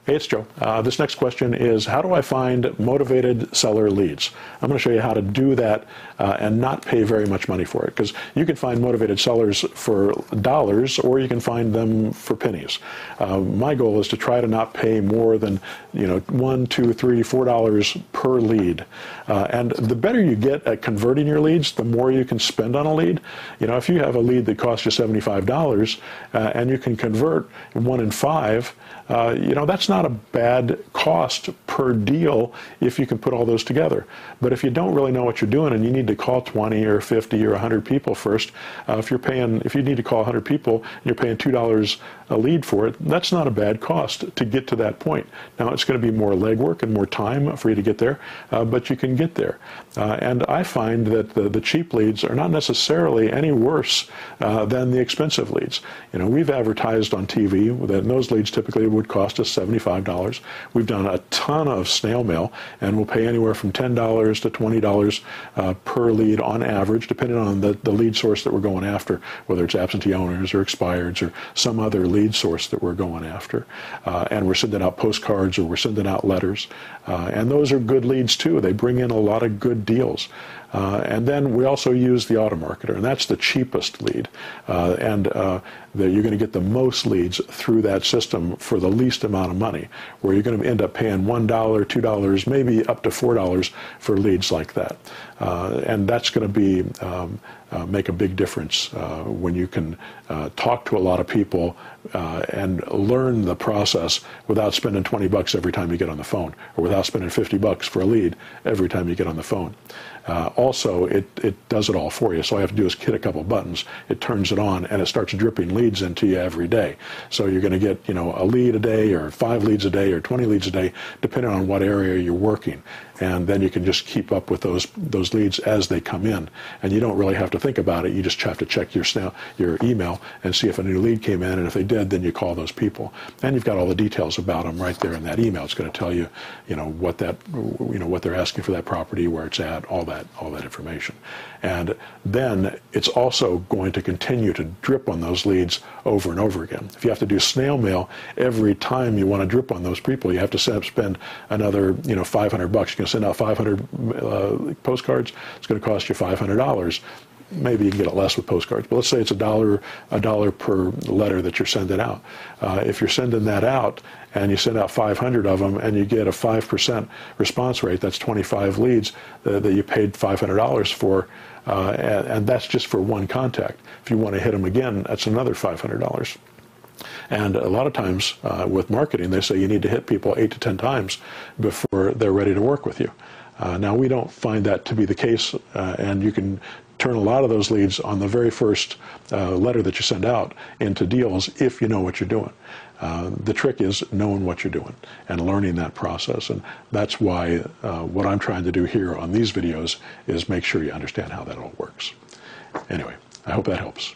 Hey, it's Joe. This next question is, how do I find motivated seller leads? I'm going to show you how to do that and not pay very much money for it, because you can find motivated sellers for dollars or you can find them for pennies. My goal is to try to not pay more than $1, $2, $3, $4 per lead. And the better you get at converting your leads, the more you can spend on a lead. If you have a lead that costs you $75 and you can convert 1 in 5, that's not a bad cost per deal if you can put all those together. But if you don't really know what you're doing and you need to call 20 or 50 or 100 people first, if you need to call 100 people and you're paying $2 a lead for it, that's not a bad cost to get to that point. Now, it's going to be more legwork and more time for you to get there, but you can get there. And I find that the cheap leads are not necessarily any worse than the expensive leads. We've advertised on TV that those leads typically would cost us $75. We've done a ton of snail mail, and we'll pay anywhere from $10 to $20 per lead on average, depending on the lead source that we're going after, whether it's absentee owners or expireds or some other lead source that we're going after. And we're sending out postcards or we're sending out letters. And those are good leads too. They bring in a lot of good deals. And then we also use the auto marketer, and that's the cheapest lead. You're going to get the most leads through that system for the least amount of money, where you're going to end up paying $1, $2, maybe up to $4 for leads like that. And that's going to be make a big difference when you can talk to a lot of people and learn the process without spending $20 every time you get on the phone, or without spending $50 for a lead every time you get on the phone. Also, it does it all for you. So all you have to do is hit a couple buttons, it turns it on, and it starts dripping leads into you every day. So you're going to get a lead a day, or 5 leads a day, or 20 leads a day, depending on what area you're working. And then you can just keep up with those leads as they come in. And you don't really have to think about it. You just have to check your email and see if a new lead came in, and if they did, then you call those people. And you've got all the details about them right there in that email. It's going to tell you, what they're asking for that property, where it's at, all that information. And then it's also going to continue to drip on those leads over and over again. If you have to do snail mail every time you want to drip on those people, you have to spend another $500. You're going to send out 500 postcards. It's going to cost you $500. Maybe you can get it less with postcards, but let's say it's a dollar per letter that you're sending out. If you're sending that out and you send out 500 of them and you get a 5% response rate, that's 25 leads that you paid $500 for, and that's just for one contact. If you want to hit them again, that's another $500. And a lot of times with marketing, they say you need to hit people 8 to 10 times before they're ready to work with you. Now, we don't find that to be the case, and you can turn a lot of those leads on the very first letter that you send out into deals if you know what you're doing. The trick is knowing what you're doing and learning that process, and that's why what I'm trying to do here on these videos is make sure you understand how that all works. Anyway, I hope that helps.